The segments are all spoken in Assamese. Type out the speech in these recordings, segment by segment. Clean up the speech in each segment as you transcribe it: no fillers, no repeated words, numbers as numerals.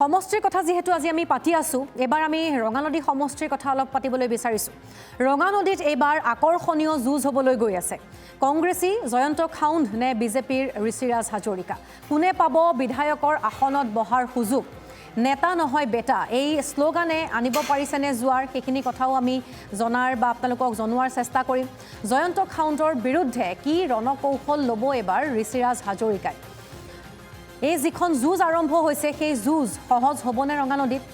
সমষ্টিৰ কথা যেহেতু আজি আমি পাতি আছো এবাৰ আমি ৰঙানদী সমষ্টিৰ কথা অলপ পাতিবলৈ বিচাৰিছো ৰঙানদীত এবাৰ আকৰ্ষণীয় যুঁজ হ'বলৈ গৈ আছে কংগ্ৰেছী জয়ন্ত খাউণ্ড নে বিজেপিৰ ঋষিৰাজ হাজৰিকা কোনে পাব বিধায়কৰ আসনত বহাৰ সুযোগ নেতা নহয় বেটা এই স্লোগানে আনিব পাৰিছেনে জোৱাৰ সেইখিনি কথাও আমি জনাৰ বা আপোনালোকক জনোৱাৰ চেষ্টা কৰিম জয়ন্ত খাউণ্ডৰ বিৰুদ্ধে কি ৰণকৌশল ল'ব এবাৰ ঋষিৰাজ হাজৰিকাই এই যিখন যুঁজ আৰম্ভ হৈছে সেই যুঁজ সহজ হ'বনে ৰঙানদীত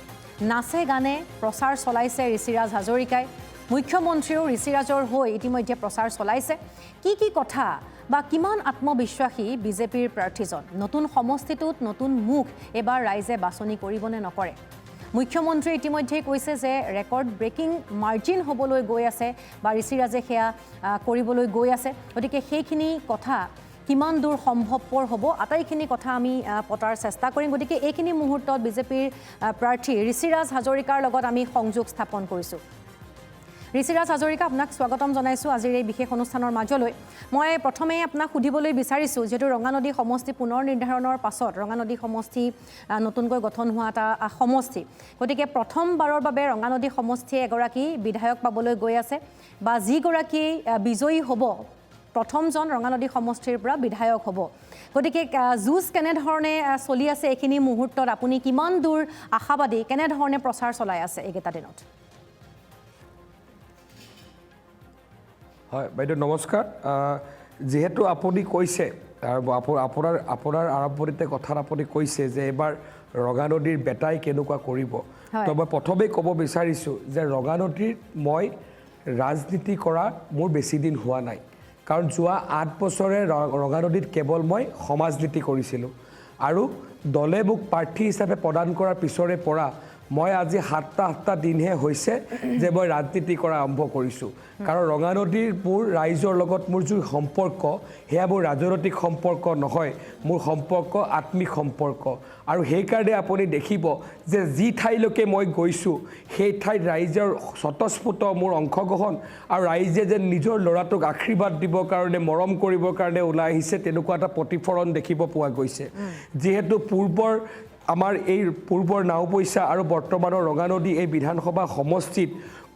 নাচে গানে প্ৰচাৰ চলাইছে ঋষিৰাজ হাজৰিকাই মুখ্যমন্ত্ৰীও ঋষিৰাজৰ হৈ ইতিমধ্যে প্ৰচাৰ চলাইছে কি কথা বা কিমান আত্মবিশ্বাসী বিজেপিৰ প্ৰাৰ্থীজন নতুন সমষ্টিটোত নতুন মুখ এবাৰ ৰাইজে বাছনি কৰিবনে নকৰে মুখ্যমন্ত্ৰী ইতিমধ্যে কৈছে যে ৰেকৰ্ড ব্ৰেকিং মাৰ্জিন হ'বলৈ গৈ আছে বা ঋষিৰাজে সেয়া কৰিবলৈ গৈ আছে গতিকে সেইখিনি কথা কিমান দূৰ সম্ভৱপৰ হ'ব আটাইখিনি কথা আমি পতাৰ চেষ্টা কৰিম গতিকে এইখিনি মুহূৰ্তত বিজেপিৰ প্ৰাৰ্থী ঋষিৰাজ হাজৰিকাৰ লগত আমি সংযোগ স্থাপন কৰিছোঁ ঋষিৰাজ হাজৰিকা আপোনাক স্বাগতম জনাইছোঁ আজিৰ এই বিশেষ অনুষ্ঠানৰ মাজলৈ মই প্ৰথমে আপোনাক সুধিবলৈ বিচাৰিছোঁ যেহেতু ৰঙানদী সমষ্টি পুনৰ নিৰ্ধাৰণৰ পাছত ৰঙানদী সমষ্টি নতুনকৈ গঠন হোৱা এটা সমষ্টি গতিকে প্ৰথমবাৰৰ বাবে ৰঙানদী সমষ্টিয়ে এগৰাকী বিধায়ক পাবলৈ গৈ আছে বা যিগৰাকী বিজয়ী হ'ব প্ৰথমজন ৰঙানদী সমষ্টিৰ পৰা বিধায়ক হ'ব গতিকে যুঁজ কেনেধৰণে চলি আছে এইখিনি মুহূৰ্তত আপুনি কিমান দূৰ আশাবাদী কেনেধৰণে প্ৰচাৰ চলাই আছে এইকেইটা দিনত হয় বাইদেউ নমস্কাৰ যেহেতু আপুনি কৈছে আৰু আপোনাৰ আৰম্ভণিতে কথাত আপুনি কৈছে যে এবাৰ ৰঙানদীৰ বেটাই কেনেকুৱা কৰিব তো মই প্ৰথমেই ক'ব বিচাৰিছোঁ যে ৰঙানদীৰ মই ৰাজনীতি কৰা মোৰ বেছি দিন হোৱা নাই কাৰণ যোৱা 8 বছৰে ৰঙানদীত কেৱল মই সমাজনীতি কৰিছিলোঁ আৰু দলে মোক প্ৰাৰ্থী হিচাপে প্ৰদান কৰাৰ পিছৰে পৰা মই আজি 7টা দিনহে হৈছে যে মই ৰাজনীতি কৰা আৰম্ভ কৰিছোঁ কাৰণ ৰঙানদীৰ মোৰ ৰাইজৰ লগত মোৰ যি সম্পৰ্ক সেয়া মোৰ ৰাজনৈতিক সম্পৰ্ক নহয় মোৰ সম্পৰ্ক আত্মিক সম্পৰ্ক আৰু সেইকাৰণে আপুনি দেখিব যে যি ঠাইলৈকে মই গৈছোঁ সেই ঠাইত ৰাইজৰ স্বতঃস্ফূৰ্ত মোৰ অংশগ্ৰহণ আৰু ৰাইজে যে নিজৰ ল'ৰাটোক আশীৰ্বাদ দিবৰ কাৰণে মৰম কৰিবৰ কাৰণে ওলাই আহিছে তেনেকুৱা এটা প্ৰতিফলন দেখিব পোৱা গৈছে যিহেতু আমাৰ এই পূৰ্বৰ নাওপইচা আৰু বৰ্তমানৰ ৰঙানদী এই বিধানসভা সমষ্টিত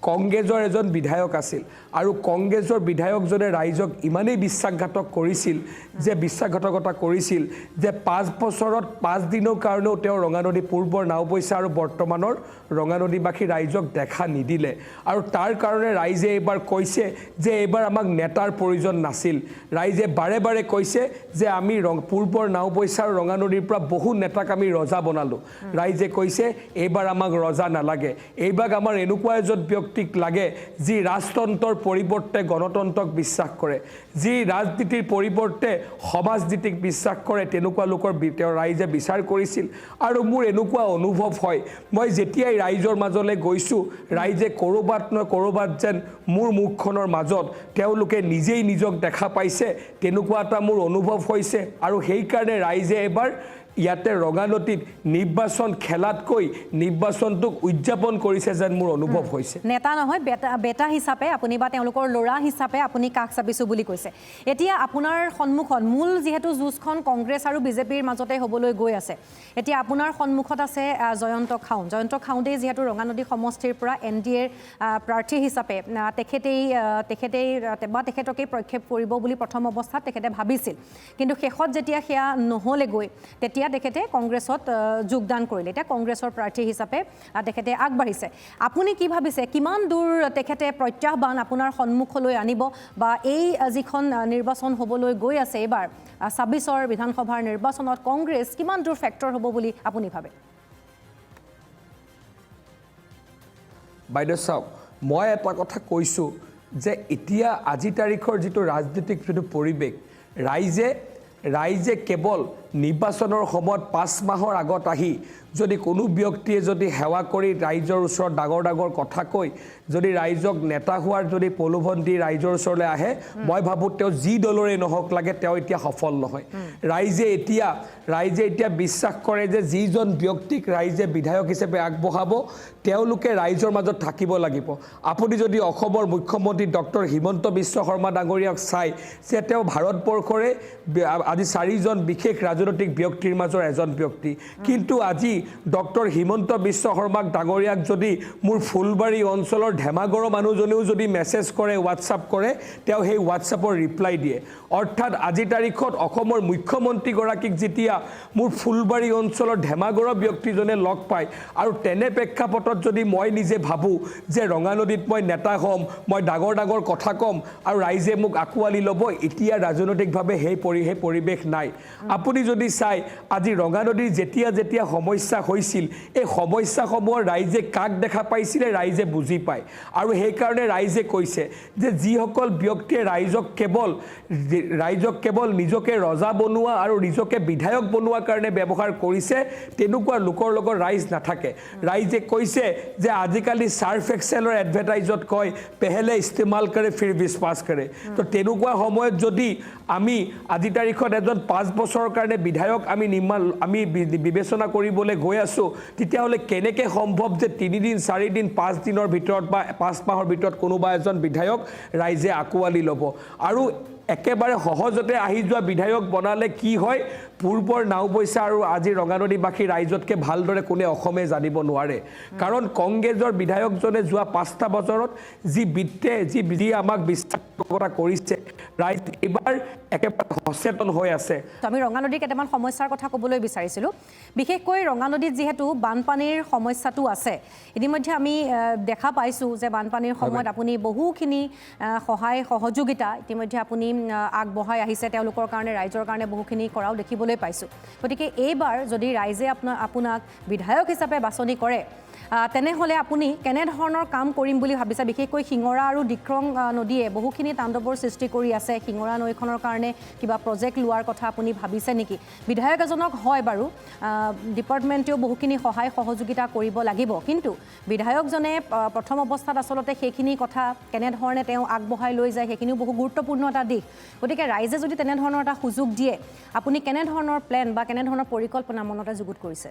কংগ্ৰেছৰ এজন বিধায়ক আছিল আৰু কংগ্ৰেছৰ বিধায়কজনে ৰাইজক ইমানেই বিশ্বাসঘাতক কৰিছিল যে বিশ্বাসঘাতকতা কৰিছিল যে 5 বছৰত 5 দিনৰ কাৰণেও তেওঁ ৰঙানদী পূৰ্বৰ নাওপইচা আৰু বৰ্তমানৰ ৰঙানদীবাসী ৰাইজক দেখা নিদিলে আৰু তাৰ কাৰণে ৰাইজে এইবাৰ কৈছে যে এইবাৰ আমাক নেতাৰ প্ৰয়োজন নাছিল ৰাইজে বাৰে বাৰে কৈছে যে আমি পূৰ্বৰ নাওপইচা আৰু ৰঙানদীৰ পৰা বহু নেতাক আমি ৰজা বনালোঁ ৰাইজে কৈছে এইবাৰ আমাক ৰজা নালাগে এইবাৰ আমাৰ এনেকুৱা এজন ব্যক্তিক লাগে যি ৰাজতন্ত্ৰৰ পৰিৱৰ্তে গণতন্ত্ৰক বিশ্বাস কৰে যি ৰাজনীতিৰ পৰিৱৰ্তে সমাজনীতিক বিশ্বাস কৰে তেনেকুৱা লোকৰ ৰাইজে বিচাৰ কৰিছিল আৰু মোৰ এনেকুৱা অনুভৱ হয় মই যেতিয়াই ৰাইজৰ মাজলৈ গৈছোঁ ৰাইজে কৰবাত যেন মোৰ মুখখনৰ মাজত তেওঁলোকে নিজেই নিজক দেখা পাইছে তেনেকুৱা এটা মোৰ অনুভৱ হৈছে আৰু সেইকাৰণে ৰাইজে এবাৰ ইয়াতে ৰঙানদীত নিৰ্বাচন খেলাতকৈ নিৰ্বাচনটোক উদযাপন কৰিছে যেন মোৰ অনুভৱ হৈছে নেতা নহয় বেটা হিচাপে আপুনি বা তেওঁলোকৰ ল'ৰা হিচাপে আপুনি কাষ চাপিছোঁ বুলি কৈছে এতিয়া আপোনাৰ সন্মুখত মূল যিহেতু যুঁজখন কংগ্ৰেছ আৰু বিজেপিৰ মাজতে হ'বলৈ গৈ আছে এতিয়া আপোনাৰ সন্মুখত আছে জয়ন্ত খাউণ্ডেই যিহেতু ৰঙানদী সমষ্টিৰ পৰা NDAৰ প্ৰাৰ্থী হিচাপে তেখেতকেই প্ৰক্ষেপ কৰিব বুলি প্ৰথম অৱস্থাত তেখেতে ভাবিছিল কিন্তু শেষত যেতিয়া সেয়া নহ'লেগৈ তেতিয়া তেখেতে কংগ্ৰেছত যোগদান কৰিলে এতিয়া কংগ্ৰেছৰ প্ৰাৰ্থী হিচাপে তেখেতে আগবাঢ়িছে আপুনি কি ভাবিছে কিমান দূৰ তেখেতে প্ৰত্যাহ্বান আপোনাৰ সন্মুখলৈ আনিব বা এই যিখন নিৰ্বাচন হ'বলৈ গৈ আছে এইবাৰ 26ৰ বিধানসভাৰ নিৰ্বাচনত কংগ্ৰেছ কিমান দূৰ ফেক্টৰ হ'ব বুলি আপুনি ভাবে বাইদেউ চাওক মই এটা কথা কৈছোঁ যে এতিয়া আজি তাৰিখৰ যিটো ৰাজনৈতিক যিটো পৰিৱেশ ৰাইজে কেৱল নিৰ্বাচনৰ সময়ত 5 মাহৰ আগত আহি যদি কোনো ব্যক্তিয়ে যদি সেৱা কৰি ৰাইজৰ ওচৰত ডাঙৰ কথা কৈ যদি ৰাইজক নেতা হোৱাৰ যদি প্ৰলোভন দি ৰাইজৰ ওচৰলৈ আহে মই ভাবোঁ তেওঁ যি দলৰে নহওক লাগে তেওঁ এতিয়া সফল নহয় ৰাইজে এতিয়া বিশ্বাস কৰে যে যিজন ব্যক্তিক ৰাইজে বিধায়ক হিচাপে আগবঢ়াব তেওঁলোকে ৰাইজৰ মাজত থাকিব লাগিব আপুনি যদি অসমৰ মুখ্যমন্ত্ৰী ডক্টৰ হিমন্ত বিশ্ব শৰ্মা ডাঙৰীয়াক চাই যে তেওঁ ভাৰতবৰ্ষৰে আজি 4জন বিশেষ ৰাজনৈতিক ব্যক্তিৰ মাজৰ এজন ব্যক্তি কিন্তু আজি ডক্টৰ হিমন্ত বিশ্ব শৰ্মাক ডাঙৰীয়াক যদি মোৰ ফুলবাৰী অঞ্চলৰ ধেমাগড়ৰ মানুহজনেও যদি মেছেজ কৰে হোৱাটছআপ কৰে তেওঁ সেই হোৱাটছআপৰ ৰিপ্লাই দিয়ে অৰ্থাৎ আজি তাৰিখত অসমৰ মুখ্যমন্ত্ৰীগৰাকীক যেতিয়া মোৰ ফুলবাৰী অঞ্চলৰ ধেমাগড়ৰ ব্যক্তিজনে লগ পায় আৰু তেনে প্ৰেক্ষাপটত যদি মই নিজে ভাবোঁ যে ৰঙানদীত মই নেতা হ'ম মই ডাঙৰ ডাঙৰ কথা ক'ম আৰু ৰাইজে মোক আঁকোৱালি ল'ব এতিয়া ৰাজনৈতিকভাৱে সেই পৰিৱেশ নাই আপুনি যদি চাই আজি ৰঙানদীৰ যেতিয়া সমস্যা হৈছিল এই সমস্যাসমূহৰ ৰাইজে কাক দেখা পাইছিলে ৰাইজে বুজি পায় আৰু সেইকাৰণে ৰাইজে কৈছে যে যিসকল ব্যক্তিয়ে ৰাইজক কেৱল নিজকে ৰজা বনোৱা আৰু নিজকে বিধায়ক বনোৱাৰ কাৰণে ব্যৱহাৰ কৰিছে তেনেকুৱা লোকৰ লগত ৰাইজ নাথাকে ৰাইজে কৈছে যে আজিকালি সাৰ্ফ এক্সেলৰ এডভাৰটাইজত কয় পেহেলে ইস্তেমাল কৰে ফিৰ বিশ্বাস কৰে তো তেনেকুৱা সময়ত যদি আমি আজি তাৰিখত এজন 5 বছৰৰ কাৰণে বিধায়ক আমি বিবেচনা কৰিবলৈ গৈ আছো তেতিয়াহ'লে কেনেকৈ সম্ভৱ যে 3 দিন 4 দিন 5 দিনৰ ভিতৰত বা 5 মাহৰ ভিতৰত কোনোবা এজন বিধায়ক ৰাইজে আঁকোৱালি ল'ব আৰু একেবাৰে সহজতে আহি যোৱা বিধায়ক বনালে কি হয় পূৰ্বৰ নাওবৈচা আৰু আজি ৰঙানদীবাসী ৰাইজতকৈ ভালদৰে কোনে অসমে জানিব নোৱাৰে কাৰণ কংগ্ৰেছৰ বিধায়কজনে যোৱা 5টা বছৰত যি আমাক বিশ্বাসযোগ্যতা কৰিছে ৰাইজ এইবাৰ একেবাৰে সচেতন হৈ আছে আমি ৰঙানদীৰ কেইটামান সমস্যাৰ কথা ক'বলৈ বিচাৰিছিলোঁ বিশেষকৈ ৰঙানদীত যিহেতু বানপানীৰ সমস্যাটো আছে ইতিমধ্যে আমি দেখা পাইছোঁ যে বানপানীৰ সময়ত আপুনি বহুখিনি সহায় সহযোগিতা ইতিমধ্যে আপুনি আগবঢ়াই আহিছে তেওঁলোকৰ কাৰণে ৰাইজৰ কাৰণে বহুখিনি কৰাও দেখিবলৈ পাইছোঁ গতিকে এইবাৰ যদি ৰাইজে আপোনাক বিধায়ক হিচাপে বাছনি কৰে তেনেহ'লে আপুনি কেনেধৰণৰ কাম কৰিম বুলি ভাবিছে বিশেষকৈ শিঙৰা আৰু ডিক্ৰং নদীয়ে বহুখিনি তাণ্ডৱৰ সৃষ্টি কৰি আছে শিঙৰা নৈখনৰ কাৰণে কিবা প্ৰজেক্ট লোৱাৰ কথা আপুনি ভাবিছে নেকি বিধায়ক এজনক হয় বাৰু ডিপাৰ্টমেণ্টেও বহুখিনি সহায় সহযোগিতা কৰিব লাগিব কিন্তু বিধায়কজনে প্ৰথম অৱস্থাত আচলতে সেইখিনি কথা কেনেধৰণে তেওঁ আগবঢ়াই লৈ যায় সেইখিনিও বহু গুৰুত্বপূৰ্ণ এটা দিশ গতিকে ৰাইজে যদি তেনেধৰণৰ এটা সুযোগ দিয়ে আপুনি কেনেধৰণৰ প্লেন বা কেনেধৰণৰ পৰিকল্পনা মনতে যুগুত কৰিছে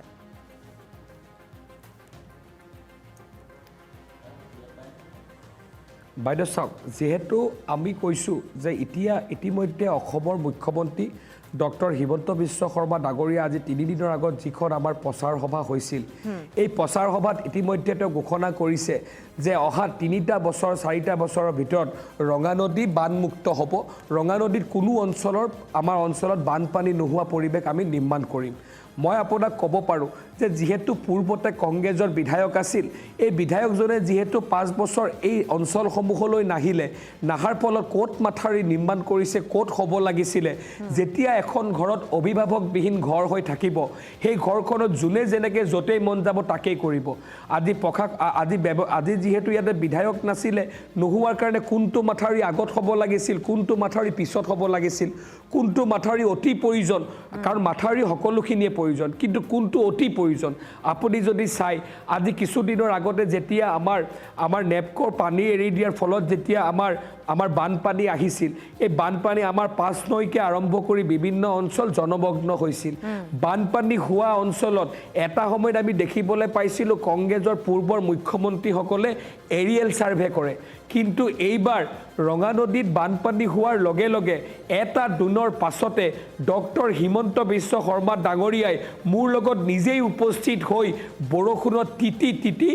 বাইদেউ চাওক যিহেতু আমি কৈছোঁ যে ইতিমধ্যে অসমৰ মুখ্যমন্ত্ৰী ডক্টৰ হিমন্ত বিশ্ব শৰ্মা ডাঙৰীয়া আজি 3 দিনৰ আগত যিখন আমাৰ প্ৰচাৰ সভা হৈছিল এই প্ৰচাৰ সভাত ইতিমধ্যে তেওঁ ঘোষণা কৰিছে যে অহা 3টা বছৰ 4টা বছৰৰ ভিতৰত ৰঙানদী বানমুক্ত হ'ব ৰঙানদীৰ কোনো আমাৰ অঞ্চলত বানপানী নোহোৱা পৰিৱেশ আমি নিৰ্মাণ কৰিম মই আপোনাক ক'ব পাৰোঁ যে যিহেতু পূৰ্বতে কংগ্ৰেছৰ বিধায়ক আছিল এই বিধায়কজনে যিহেতু 5 বছৰ এই অঞ্চলসমূহলৈ নাহাৰ ফলত ক'ত মাথাউৰি নিৰ্মাণ কৰিছে ক'ত হ'ব লাগিছিলে যেতিয়া এখন ঘৰত অভিভাৱকবিহীন ঘৰ হৈ থাকিব সেই ঘৰখনত যোনে যেনেকৈ য'তেই মন যাব তাকেই কৰিব আজি যিহেতু ইয়াতে বিধায়ক নাছিলে নোহোৱাৰ কাৰণে কোনটো মাথাউৰি আগত হ'ব লাগিছিল কোনটো মাথাউৰি পিছত হ'ব লাগিছিল কোনটো মাথাউৰি অতি প্ৰয়োজন কাৰণ মাথাউৰি সকলোখিনিয়ে প্ৰয়োজন কিন্তু কোনটো অতি প্ৰয়োজন আপুনি যদি চাই আজি কিছুদিনৰ আগতে যেতিয়া আমাৰ নেপকৰ পানী এৰি দিয়াৰ ফলত যেতিয়া আমাৰ বানপানী আহিছিল এই বানপানী আমাৰ 5 নৈকে আৰম্ভ কৰি বিভিন্ন অঞ্চল জনমগ্ন হৈছিল বানপানী হোৱা অঞ্চলত এটা সময়ত আমি দেখিবলৈ পাইছিলোঁ কংগ্ৰেছৰ পূৰ্বৰ মুখ্যমন্ত্ৰীসকলে এৰিয়েল ছাৰ্ভে কৰে কিন্তু এইবাৰ ৰঙানদীত বানপানী হোৱাৰ লগে লগে এটা দুনৰ পাছতে ডক্টৰ হিমন্ত বিশ্ব শৰ্মা ডাঙৰীয়াই মোৰ লগত নিজেই উপস্থিত হৈ বৰষুণত তিতি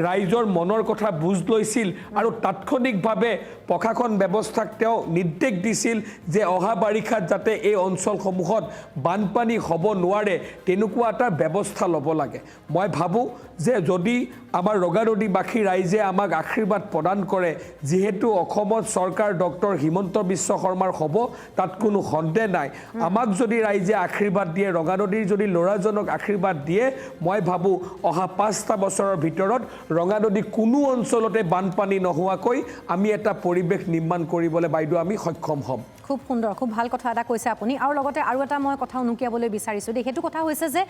ৰাইজৰ মনৰ কথা বুজ লৈছিল আৰু তাৎক্ষণিকভাৱে প্ৰশাসন ব্যৱস্থাক তেওঁ নিৰ্দেশ দিছিল যে অহা বাৰিষাত যাতে এই অঞ্চলসমূহত বানপানী হ'ব নোৱাৰে তেনেকুৱা এটা ব্যৱস্থা ল'ব লাগে মই ভাবোঁ যে যদি আমাৰ ৰঙানদীবাসী ৰাইজে আমাক আশীৰ্বাদ প্ৰদান কৰে যিহেতু অসমত চৰকাৰ ডক্টৰ হিমন্ত বিশ্ব শৰ্মাৰ হ'ব তাত কোনো সন্দেহ নাই আমাক যদি ৰাইজে আশীৰ্বাদ দিয়ে ৰঙানদীৰ যদি ল'ৰাজনক আশীৰ্বাদ দিয়ে মই ভাবোঁ অহা 5টা বছৰৰ ভিতৰত ৰঙানদী কোনো অঞ্চলতে বানপানী নোহোৱাকৈ আমি এটা পৰিৱেশ নিৰ্মাণ কৰিবলৈ বাইদেউ আমি সক্ষম হ'ম খুব সুন্দৰ খুব ভাল কথা এটা কৈছে আপুনি আৰু লগতে আৰু এটা মই কথা উনুকিয়াবলৈ বিচাৰিছোঁ দেই সেইটো কথা হৈছে যে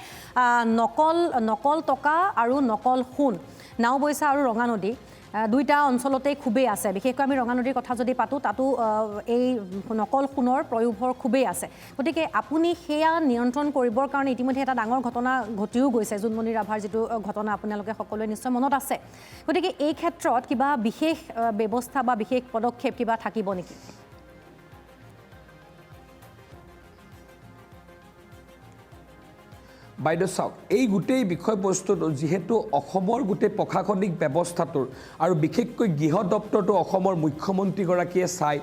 নকল টকা আৰু নকল সোণ নাওবৈচা আৰু ৰঙানদী দুইটা অঞ্চলতেই খুবেই আছে বিশেষকৈ আমি ৰঙানদীৰ কথা যদি পাতোঁ তাতো এই নকল সোণৰ প্ৰয়োভৰ খুবেই আছে গতিকে আপুনি সেয়া নিয়ন্ত্ৰণ কৰিবৰ কাৰণে ইতিমধ্যে এটা ডাঙৰ ঘটনা ঘটিও গৈছে জোনমণি ৰাভাৰ যিটো ঘটনা আপোনালোকে সকলোৱে নিশ্চয় মনত আছে গতিকে এই ক্ষেত্ৰত কিবা বিশেষ ব্যৱস্থা বা বিশেষ পদক্ষেপ কিবা থাকিব নেকি বাইদেউ চাওক এই গোটেই বিষয়বস্তুটো যিহেতু অসমৰ গোটেই প্ৰশাসনিক ব্যৱস্থাটোৰ আৰু বিশেষকৈ গৃহ দপ্তৰটো অসমৰ মুখ্যমন্ত্ৰীগৰাকীয়ে চাই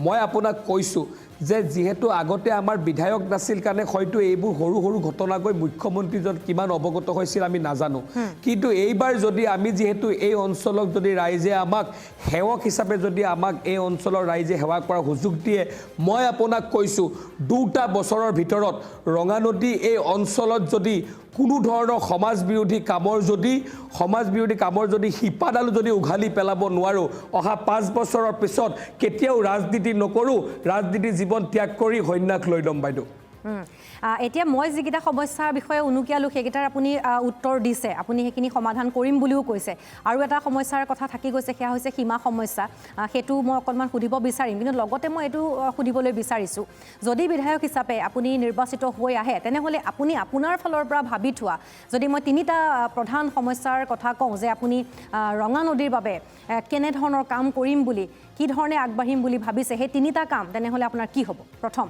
মই আপোনাক কৈছোঁ যে যিহেতু আগতে আমাৰ বিধায়ক নাছিল কাৰণে হয়তো এইবোৰ সৰু সৰু ঘটনাকৈ মুখ্যমন্ত্ৰীজন কিমান অৱগত হৈছিল আমি নাজানো কিন্তু এইবাৰ যদি আমি যিহেতু এই অঞ্চলক যদি ৰাইজে আমাক সেৱক হিচাপে যদি আমাক এই অঞ্চলৰ ৰাইজে সেৱা কৰাৰ সুযোগ দিয়ে মই আপোনাক কৈছোঁ 2টা বছৰৰ ভিতৰত ৰঙানদী এই অঞ্চলত যদি কোনো ধৰণৰ সমাজ বিৰোধী কামৰ যদি শিপাডাল যদি উঘালি পেলাব নোৱাৰো অহা 5 বছৰৰ পিছত কেতিয়াও ৰাজনীতি নকৰো ৰাজনীতি জীৱন ত্যাগ কৰি সন্যাস লৈ লম বাইদেউ এতিয়া মই যিকেইটা সমস্যাৰ বিষয়ে উনুকিয়ালো সেইকেইটাৰ আপুনি উত্তৰ দিছে আপুনি সেইখিনি সমাধান কৰিম বুলিও কৈছে আৰু এটা সমস্যাৰ কথা থাকি গৈছে সেয়া হৈছে সীমা সমস্যা সেইটো মই অকণমান সুধিব বিচাৰিম কিন্তু লগতে মই এইটো সুধিবলৈ বিচাৰিছোঁ যদি বিধায়ক হিচাপে আপুনি নিৰ্বাচিত হৈ আহে তেনেহ'লে আপুনি আপোনাৰ ফালৰ পৰা ভাবি থোৱা যদি মই 3টা প্ৰধান সমস্যাৰ কথা কওঁ যে আপুনি ৰঙা নদীৰ বাবে কেনেধৰণৰ কাম কৰিম বুলি কি ধৰণে আগবাঢ়িম বুলি ভাবিছে সেই 3টা কাম তেনেহ'লে আপোনাৰ কি হ'ব প্ৰথম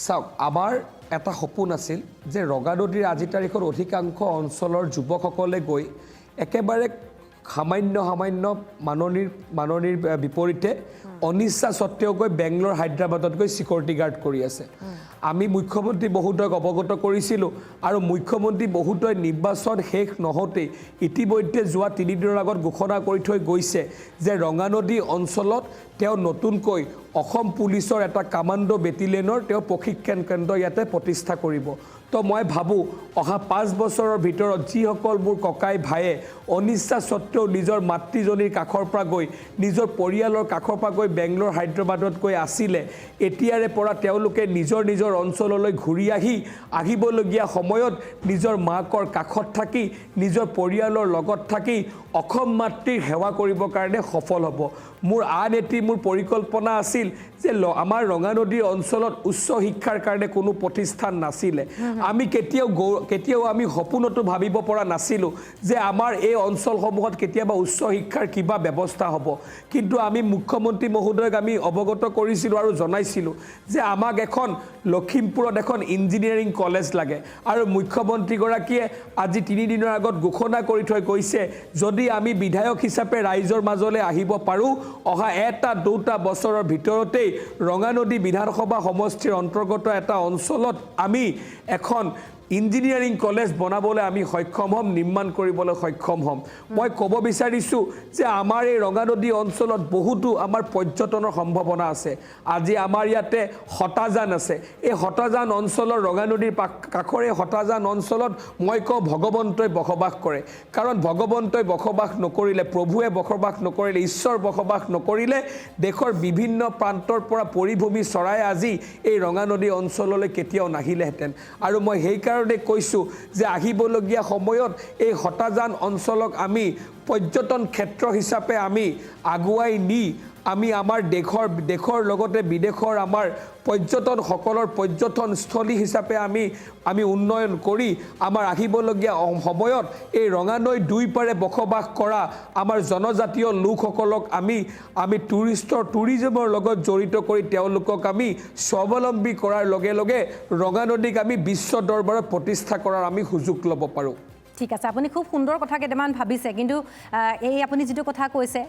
চাওক আমাৰ এটা সপোন আছিল যে ৰঙানদীৰ আজি তাৰিখৰ অধিকাংশ অঞ্চলৰ যুৱকসকলে গৈ একেবাৰে সামান্য মাননীৰ বিপৰীতে অনিচ্ছা সত্ত্বেও গৈ বেংগলোৰ হায়দৰাবাদত গৈ সিকিউৰিটি গাৰ্ড কৰি আছে আমি মুখ্যমন্ত্ৰী মহোদয়ক অৱগত কৰিছিলোঁ আৰু মুখ্যমন্ত্ৰী মহোদয় নিৰ্বাচন শেষ নহওঁতেই ইতিমধ্যে যোৱা 3 দিনৰ আগত ঘোষণা কৰি থৈ গৈছে যে ৰঙানদী অঞ্চলত তেওঁ নতুনকৈ অসম পুলিচৰ এটা কামাণ্ডো বেটেলিয়নৰ তেওঁ প্ৰশিক্ষণ কেন্দ্ৰ ইয়াতে প্ৰতিষ্ঠা কৰিব তো মই ভাবোঁ অহা 5 বছৰৰ ভিতৰত যিসকল মোৰ ককাই ভায়ে অনিচ্ছা সত্ত্বেও নিজৰ মাতৃজনীৰ কাষৰ পৰা গৈ নিজৰ পৰিয়ালৰ কাষৰ পৰা গৈ বেংগলোৰ হায়দৰাবাদত গৈ আছিলে এতিয়াৰে পৰা তেওঁলোকে নিজৰ অঞ্চললৈ ঘূৰি আহিবলগীয়া সময়ত নিজৰ মাকৰ কাষত থাকি নিজৰ পৰিয়ালৰ লগত থাকি অসম মাতৃৰ সেৱা কৰিবৰ কাৰণে সফল হ'ব মোৰ আন এটি মোৰ পৰিকল্পনা আছিল যে আমাৰ ৰঙানদী অঞ্চলত উচ্চ শিক্ষাৰ কাৰণে কোনো প্ৰতিষ্ঠান নাছিলে আমি কেতিয়াও আমি সপোনতো ভাবিব পৰা নাছিলোঁ যে আমাৰ এই অঞ্চলসমূহত কেতিয়াবা উচ্চ শিক্ষাৰ কিবা ব্যৱস্থা হ'ব কিন্তু আমি মুখ্যমন্ত্ৰী মহোদয়ক আমি অৱগত কৰিছিলোঁ আৰু জনাইছিলোঁ যে আমাক এখন লখিমপুৰত এখন ইঞ্জিনিয়াৰিং কলেজ লাগে আৰু মুখ্যমন্ত্ৰীগৰাকীয়ে আজি 3 দিনৰ আগত ঘোষণা কৰি থৈ গৈছে যদি আমি বিধায়ক হিচাপে ৰাইজৰ মাজলৈ আহিব পাৰোঁ অহা 1-2টা বছৰৰ ভিতৰতেই ৰঙানদী বিধানসভা সমষ্টিৰ অন্তৰ্গত এটা অঞ্চলত আমি এখন ইঞ্জিনিয়াৰিং কলেজ বনাবলৈ আমি সক্ষম হ'ম নিৰ্মাণ কৰিবলৈ সক্ষম হ'ম মই ক'ব বিচাৰিছোঁ যে আমাৰ এই ৰঙানদী অঞ্চলত বহুতো আমাৰ পৰ্যটনৰ সম্ভাৱনা আছে আজি আমাৰ ইয়াতে হতাজান আছে এই হতাজান অঞ্চলৰ ৰঙানদীৰ কাষৰে হতাজান অঞ্চলত মই কওঁ ভগৱন্তই বসবাস কৰে কাৰণ ভগৱন্তই বসবাস নকৰিলে প্ৰভুৱে বসবাস নকৰিলে ঈশ্বৰ বসবাস নকৰিলে দেশৰ বিভিন্ন প্ৰান্তৰ পৰা পৰিভূমি চৰাই আজি এই ৰঙানদী অঞ্চললৈ কেতিয়াও নাহিলেহেঁতেন আৰু মই সেইকাৰণে কৈছোঁ যে আহিবলগীয়া সময়ত এই হতাজান অঞ্চলক আমি পৰ্যটন ক্ষেত্ৰ হিচাপে আমি আগুৱাই নি আমি আমাৰ দেশৰ লগতে বিদেশৰ আমাৰ পৰ্যটনসকলৰ পৰ্যটনস্থলী হিচাপে আমি উন্নয়ন কৰি আমাৰ আহিবলগীয়া সময়ত এই ৰঙানৈ দুইপাৰে বসবাস কৰা আমাৰ জনজাতীয় লোকসকলক আমি টুৰিজমৰ লগত জড়িত কৰি তেওঁলোকক আমি স্বাৱলম্বী কৰাৰ লগে লগে ৰঙানদীক আমি বিশ্ব দৰবাৰত প্ৰতিষ্ঠা কৰাৰ আমি সুযোগ ল'ব পাৰোঁ ঠিক আছে আপুনি খুব সুন্দৰ কথা কেইটামান ভাবিছে কিন্তু এই আপুনি যেটো কথা কৈছে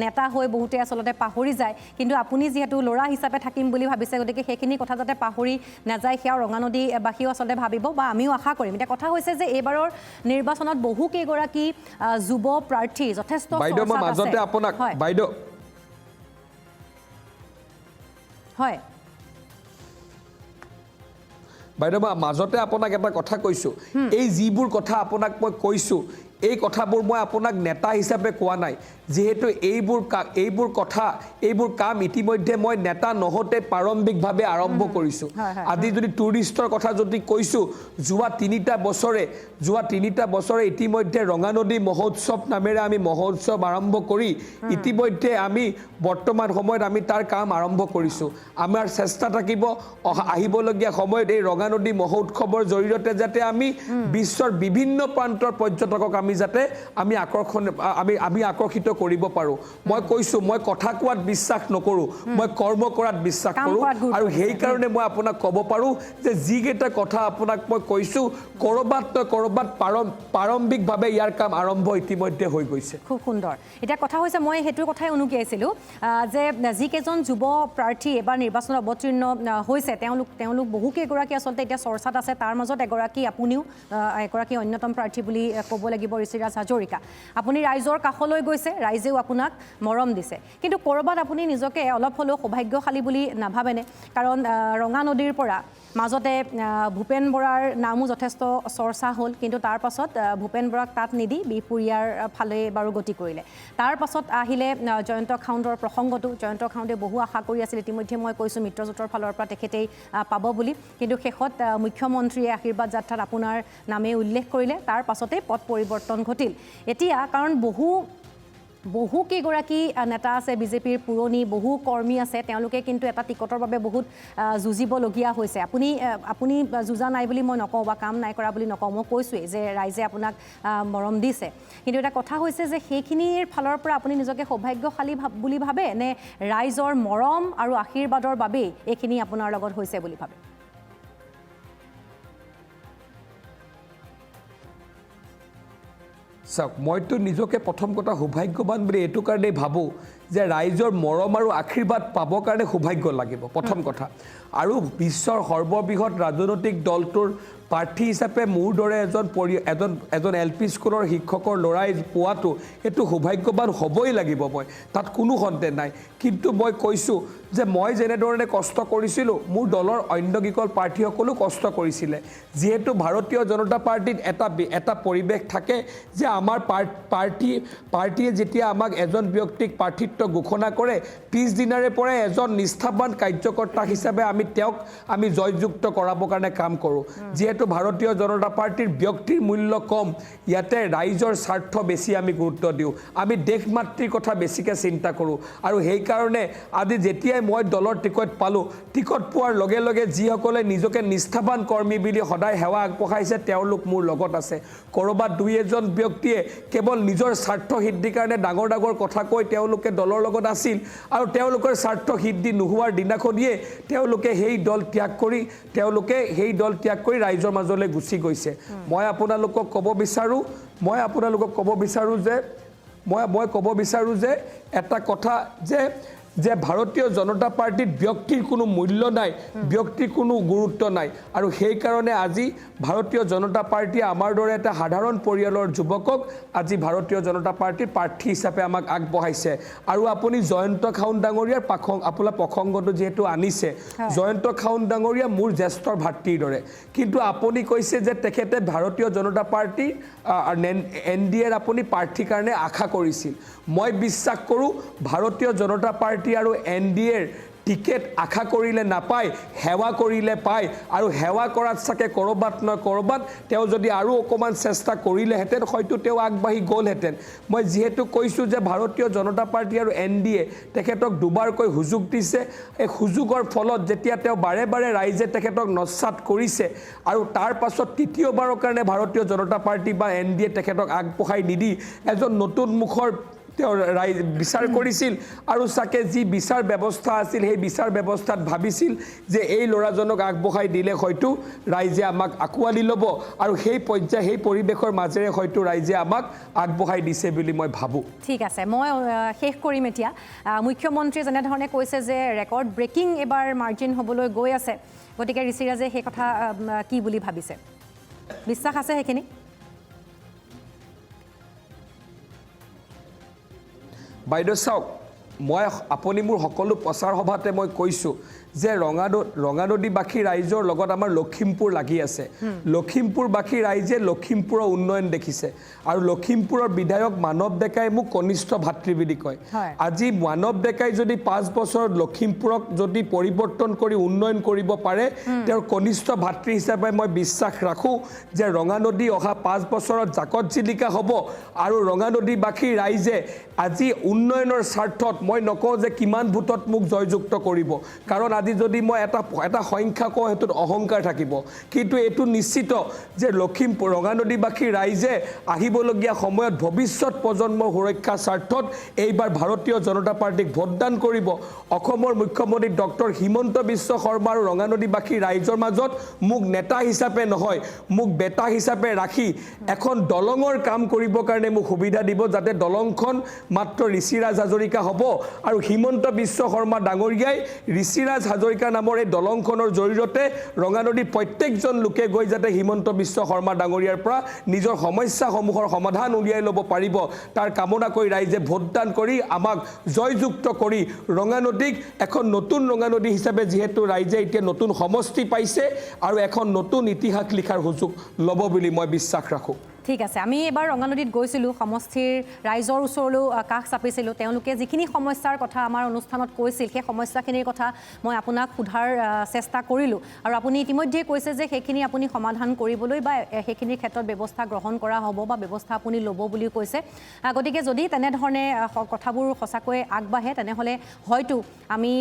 নেতা হৈ বহুতে আসলতে পাহৰি যায় কিন্তু আপুনি যেহেতু লৰা হিচাপে থাকিম বুলি ভাবিছে গতিকে সেইখিনি কথা যাতে পাহৰি নাযায় সেয়া ৰঙানদী বাসীও আসলতে ভাবিব বা আমিও আশা কৰিম এটা কথা হৈছে যে এইবাৰৰ নিৰ্বাচনত বহু কেইগৰাকী যুৱ প্ৰাৰ্থী যথেষ্ট বাইদেউ মাজতে আপোনাক বাইদেউ হয় বাইদেউ মাজতে আপোনাক এটা কথা কৈছোঁ এই যিবোৰ কথা আপোনাক মই কৈছোঁ এই কথাবোৰ মই আপোনাক নেতা হিচাপে কোৱা নাই যেহেতু এইবোৰ কাম ইতিমধ্যে মই নেতা নহতে প্ৰাৰম্ভিকভাৱে আৰম্ভ কৰিছোঁ আজি যদি টুৰিষ্টৰ কথা যদি কৈছোঁ যোৱা 3টা বছৰে ইতিমধ্যে ৰঙানদী মহোৎসৱ নামেৰে আমি মহোৎসৱ আৰম্ভ কৰি ইতিমধ্যে আমি বৰ্তমান সময়ত আমি তাৰ কাম আৰম্ভ কৰিছোঁ আমাৰ চেষ্টা থাকিব আহিবলগীয়া সময়ত এই ৰঙানদী মহোৎসৱৰ জৰিয়তে যাতে আমি বিশ্বৰ বিভিন্ন প্ৰান্তৰ পৰ্যটকক আমি আমি যাতে আমি আকৰ্ষিত কৰিব পাৰোঁ মই কৈছোঁ মই কথা কোৱাত বিশ্বাস নকৰোঁ মই কৰ্ম কৰাত বিশ্বাস কৰোঁ আৰু সেইকাৰণে মই আপোনাক ক'ব পাৰোঁ যে যিকেইটা কথা আপোনাক মই কৈছোঁ ক'ৰবাত প্ৰাৰম্ভিকভাৱে ইয়াৰ কাম আৰম্ভ ইতিমধ্যে হৈ গৈছে খুব সুন্দৰ এটা কথা হৈছে মই হেতুৰ কথাই অনুকিয়াইছিলোঁ যে যিকেইজন যুৱ প্ৰাৰ্থী এবাৰ নিৰ্বাচনত অৱতীৰ্ণ হৈছে তেওঁলোক বহুকেইগৰাকী আচলতে এতিয়া চৰ্চাত আছে তাৰ মাজত এগৰাকী আপুনিও এগৰাকী অন্যতম প্ৰাৰ্থী বুলি ক'ব লাগিব ঋষিৰাজ হাজৰিকা আপুনি ৰাইজৰ কাষলৈ গৈছে ৰাইজেও আপোনাক মৰম দিছে কিন্তু ক'ৰবাত আপুনি নিজকে অলপ হ'লেও সৌভাগ্যশালী বুলি নাভাবেনে কাৰণ ৰঙা নদীৰ পৰা মাজতে ভূপেন বৰাৰ নামো যথেষ্ট চৰ্চা হ'ল কিন্তু তাৰ পাছত ভূপেন বৰাক তাত নিদি বিহপুৰীয়াৰ ফালে বাৰু গতি কৰিলে তাৰ পাছত আহিলে জয়ন্ত খাউণ্ডৰ প্ৰসংগটো জয়ন্ত খাউণ্ডে বহু আশা কৰি আছিল ইতিমধ্যে মই কৈছোঁ মিত্ৰজোঁটৰ ফালৰ পৰা তেখেতেই পাব বুলি কিন্তু শেষত মুখ্যমন্ত্ৰীয়ে আশীৰ্বাদ যাত্ৰাত আপোনাৰ নামে উল্লেখ কৰিলে তাৰ পাছতেই পথ পৰিৱৰ্তন ঘটিল এতিয়া কাৰণ বহুকেইগৰাকী নেতা আছে বিজেপিৰ পুৰণি বহু কৰ্মী আছে তেওঁলোকে কিন্তু এটা টিকটৰ বাবে বহুত যুঁজিবলগীয়া হৈছে আপুনি যুঁজা নাই বুলি মই নকওঁ বা কাম নাই কৰা বুলি নকওঁ মই কৈছোঁৱেই যে ৰাইজে আপোনাক মৰম দিছে কিন্তু এটা কথা হৈছে যে সেইখিনিৰ ফালৰ পৰা আপুনি নিজকে সৌভাগ্যশালী বুলি ভাবে নে ৰাইজৰ মৰম আৰু আশীৰ্বাদৰ বাবেই এইখিনি আপোনাৰ লগত হৈছে বুলি ভাবে চাওক মইতো নিজকে প্ৰথম কথা সৌভাগ্যৱান বুলি এইটো কাৰণেই ভাবোঁ যে ৰাইজৰ মৰম আৰু আশীৰ্বাদ পাবৰ কাৰণে সৌভাগ্য লাগিব প্ৰথম কথা আৰু বিশ্বৰ সৰ্ববৃহৎ ৰাজনৈতিক দলটোৰ প্ৰাৰ্থী হিচাপে মোৰ দৰে এজন LP স্কুলৰ শিক্ষকৰ ল'ৰাই পোৱাটো এইটো সৌভাগ্যৱান হ'বই লাগিব মই তাত কোনো সন্দেহ নাই কিন্তু মই কৈছোঁ যে মই যেনেধৰণে কষ্ট কৰিছিলোঁ মোৰ দলৰ অন্যকেইখন প্ৰাৰ্থীসকলেও কষ্ট কৰিছিলে যিহেতু ভাৰতীয় জনতা পাৰ্টিত এটা পৰিৱেশ থাকে যে আমাৰ পাৰ্টীয়ে যেতিয়া আমাক এজন ব্যক্তিক প্ৰাৰ্থিত্ব ঘোষণা কৰে পিছদিনাৰে পৰাই এজন নিষ্ঠাবান কাৰ্যকৰ্তা হিচাপে তেওঁক আমি জয়যুক্ত কৰাবৰ কাৰণে কাম কৰোঁ যিহেতু ভাৰতীয় জনতা পাৰ্টিৰ ব্যক্তিৰ মূল্য কম ইয়াতে ৰাইজৰ স্বাৰ্থ বেছি আমি গুৰুত্ব দিওঁ আমি দেশ মাতৃৰ কথা বেছিকৈ চিন্তা কৰোঁ আৰু সেইকাৰণে আজি যেতিয়াই মই দলৰ টিকট পালোঁ টিকট পোৱাৰ লগে লগে যিসকলে নিজকে নিষ্ঠাবান কৰ্মী বুলি সদায় সেৱা আগবঢ়াইছে তেওঁলোক মোৰ লগত আছে ক'ৰবাত দুই এজন ব্যক্তিয়ে কেৱল নিজৰ স্বাৰ্থ সিদ্ধিৰ কাৰণে ডাঙৰ ডাঙৰ কথা কৈ তেওঁলোকে দলৰ লগত আছিল আৰু তেওঁলোকৰ স্বাৰ্থ সিদ্ধি নোহোৱাৰ দিনাখনিয়ে তেওঁলোকে সেই দল ত্যাগ কৰি ৰাইজৰ মাজলৈ গুচি গৈছে মই আপোনালোকক ক'ব বিচাৰোঁ যে এটা কথা যে ভাৰতীয় জনতা পাৰ্টিত ব্যক্তিৰ কোনো মূল্য নাই ব্যক্তিৰ কোনো গুৰুত্ব নাই আৰু সেইকাৰণে আজি ভাৰতীয় জনতা পাৰ্টিয়ে আমাৰ দৰে এটা সাধাৰণ পৰিয়ালৰ যুৱকক আজি ভাৰতীয় জনতা পাৰ্টিৰ প্ৰাৰ্থী হিচাপে আমাক আগবঢ়াইছে আৰু আপুনি জয়ন্ত খাউণ্ড ডাঙৰীয়াৰ আপোনাৰ প্ৰসংগটো যিহেতু আনিছে জয়ন্ত খাউণ্ড ডাঙৰীয়া মোৰ জ্যেষ্ঠৰ ভাতৃৰ দৰে কিন্তু আপুনি কৈছে যে তেখেতে ভাৰতীয় জনতা পাৰ্টিৰ NDAৰ আপুনি প্ৰাৰ্থীৰ কাৰণে আশা কৰিছিল মই বিশ্বাস কৰোঁ ভাৰতীয় জনতা পাৰ্টি আৰু NDAৰ টিকেট আশা কৰিলে নাপায় সেৱা কৰিলে পায় আৰু সেৱা কৰাত চাগে ক'ৰবাত নহয় ক'ৰবাত তেওঁ যদি আৰু অকণমান চেষ্টা কৰিলেহেঁতেন হয়তো তেওঁ আগবাঢ়ি গ'লহেঁতেন মই যিহেতু কৈছোঁ যে ভাৰতীয় জনতা পাৰ্টি আৰু NDA তেখেতক দুবাৰকৈ সুযোগ দিছে এই সুযোগৰ ফলত যেতিয়া তেওঁ বাৰে বাৰে ৰাইজে তেখেতক নস্যাৎ কৰিছে আৰু তাৰ পাছত তৃতীয়বাৰৰ কাৰণে ভাৰতীয় জনতা পাৰ্টি বা NDA তেখেতক আগবঢ়াই নিদি এজন নতুন মুখৰ তেওঁ বিচাৰ কৰিছিল আৰু চাগে যি বিচাৰ ব্যৱস্থা আছিল সেই বিচাৰ ব্যৱস্থাত ভাবিছিল যে এই ল'ৰাজনক আগবঢ়াই দিলে হয়তো ৰাইজে আমাক আঁকোৱালি ল'ব আৰু সেই পৰিৱেশৰ মাজেৰে হয়তো ৰাইজে আমাক আগবঢ়াই দিছে বুলি মই ভাবোঁ ঠিক আছে মই শেষ কৰিম এতিয়া মুখ্যমন্ত্ৰীয়ে যেনেধৰণে কৈছে যে ৰেকৰ্ড ব্ৰেকিং এবাৰ মাৰ্জিন হ'বলৈ গৈ আছে গতিকে ঋষিৰাজে সেই কথা কি বুলি ভাবিছে বিশ্বাস আছে সেইখিনি বাইদেউ চাওক আপুনি মোৰ সকলো প্ৰচাৰ সভাতে মই কৈছোঁ যে ৰঙানদীবাসী ৰাইজৰ লগত আমাৰ লখিমপুৰ লাগি আছে লখিমপুৰবাসী ৰাইজে লখিমপুৰৰ উন্নয়ন দেখিছে আৰু লখিমপুৰৰ বিধায়ক মানৱ ডেকাই মোক কনিষ্ঠ ভাতৃ বুলি কয় আজি মানৱ ডেকাই যদি 5 বছৰত লখিমপুৰক যদি পৰিৱৰ্তন কৰি উন্নয়ন কৰিব পাৰে তেওঁৰ কনিষ্ঠ ভাতৃ হিচাপে মই বিশ্বাস ৰাখোঁ যে ৰঙানদী অহা 5 বছৰত জাকত জিলিকা হ'ব আৰু ৰঙানদীবাসী ৰাইজে আজি উন্নয়নৰ স্বাৰ্থত মই নকওঁ যে কিমান ভোটত মোক জয়যুক্ত কৰিব কাৰণ আজি যদি মই এটা সংখ্যা কওঁ সেইটোত অহংকাৰ থাকিব কিন্তু এইটো নিশ্চিত যে লখিমপুৰ ৰঙানদীবাসী ৰাইজে আহিবলগীয়া সময়ত ভৱিষ্যত প্ৰজন্মৰ সুৰক্ষা স্বাৰ্থত এইবাৰ ভাৰতীয় জনতা পাৰ্টিক ভোটদান কৰিব অসমৰ মুখ্যমন্ত্ৰী ডক্টৰ হিমন্ত বিশ্ব শৰ্মা আৰু ৰঙানদীবাসী ৰাইজৰ মাজত মোক নেতা হিচাপে নহয় মোক বেটা হিচাপে ৰাখি এখন দলঙৰ কাম কৰিবৰ কাৰণে মোক সুবিধা দিব যাতে দলংখন মাত্ৰ ঋষিৰাজ হাজৰিকা হ'ব আৰু হিমন্ত বিশ্ব শৰ্মা ডাঙৰীয়াই ঋষিৰাজ হাজৰিকা নামৰ এই দলংখনৰ জৰিয়তে ৰঙানদীৰ প্ৰত্যেকজন লোকে গৈ যাতে হিমন্ত বিশ্ব শৰ্মা ডাঙৰীয়াৰ পৰা নিজৰ সমস্যাসমূহৰ সমাধান উলিয়াই ল'ব পাৰিব তাৰ কামনা কৰি ৰাইজে ভোটদান কৰি আমাক জয়যুক্ত কৰি ৰঙানদীক এখন নতুন ৰঙানদী হিচাপে যিহেতু ৰাইজে এতিয়া নতুন সমষ্টি পাইছে আৰু এখন নতুন ইতিহাস লিখাৰ সুযোগ ল'ব বুলি মই বিশ্বাস ৰাখোঁ ঠিক আছে আমি এবাৰ ৰঙানদীত গৈছিলোঁ সমষ্টিৰ ৰাইজৰ ওচৰলৈ কাষ চাপিছিলোঁ তেওঁলোকে যিখিনি সমস্যাৰ কথা আমাৰ অনুষ্ঠানত কৈছিল সেই সমস্যাখিনিৰ কথা মই আপোনাক সোধাৰ চেষ্টা কৰিলোঁ আৰু আপুনি ইতিমধ্যে কৈছে যে সেইখিনি আপুনি সমাধান কৰিবলৈ বা সেইখিনিৰ ক্ষেত্ৰত ব্যৱস্থা গ্ৰহণ কৰা হ'ব বা ব্যৱস্থা আপুনি ল'ব বুলি কৈছে গতিকে যদি তেনেধৰণে কথাবোৰ সঁচাকৈ আগবাঢ়ে তেনেহ'লে হয়তো আমি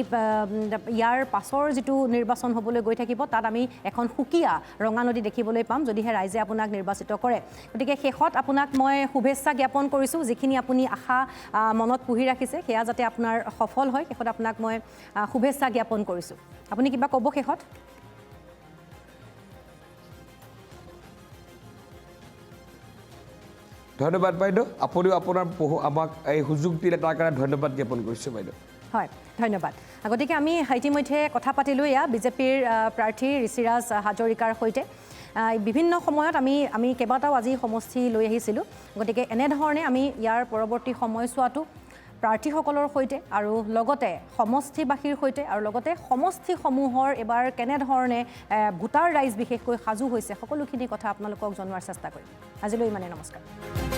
ইয়াৰ পাছৰ যিটো নিৰ্বাচন হ'বলৈ গৈ থাকিব তাত আমি এখন সুকীয়া ৰঙানদী দেখিবলৈ পাম যদিহে ৰাইজে আপোনাক নিৰ্বাচিত কৰে গতিকে শেষত আপোনাক মই শুভেচ্ছা জ্ঞাপন কৰিছোঁ যিখিনি আপুনি আশা মনত পুহি ৰাখিছে সেয়া যাতে আপোনাৰ সফল হয় শেষত আপোনাক মই শুভেচ্ছা জ্ঞাপন কৰিছোঁ আপুনি কিবা ক'ব শেষত ধন্যবাদ বাইদেউ আপুনিও আপোনাৰ আমাক এই সুযোগ দিলে তাৰ কাৰণে ধন্যবাদ জ্ঞাপন কৰিছোঁ বাইদেউ হয় ধন্যবাদ গতিকে আমি ইতিমধ্যে কথা পাতিলোঁ এয়া বিজেপিৰ প্ৰাৰ্থী ঋষিৰাজ হাজৰিকাৰ সৈতে বিভিন্ন সময়ত আমি কেইবাটাও আজি সমষ্টি লৈ আহিছিলোঁ গতিকে এনেধৰণে আমি ইয়াৰ পৰৱৰ্তী সময়ছোৱাটো প্ৰাৰ্থীসকলৰ সৈতে আৰু লগতে সমষ্টিবাসীৰ সৈতে আৰু লগতে সমষ্টিসমূহৰ এবাৰ কেনেধৰণে ভোটাৰ ৰাইজ বিশেষকৈ সাজু হৈছে সকলোখিনি কথা আপোনালোকক জনোৱাৰ চেষ্টা কৰিম আজিলৈ ইমানে নমস্কাৰ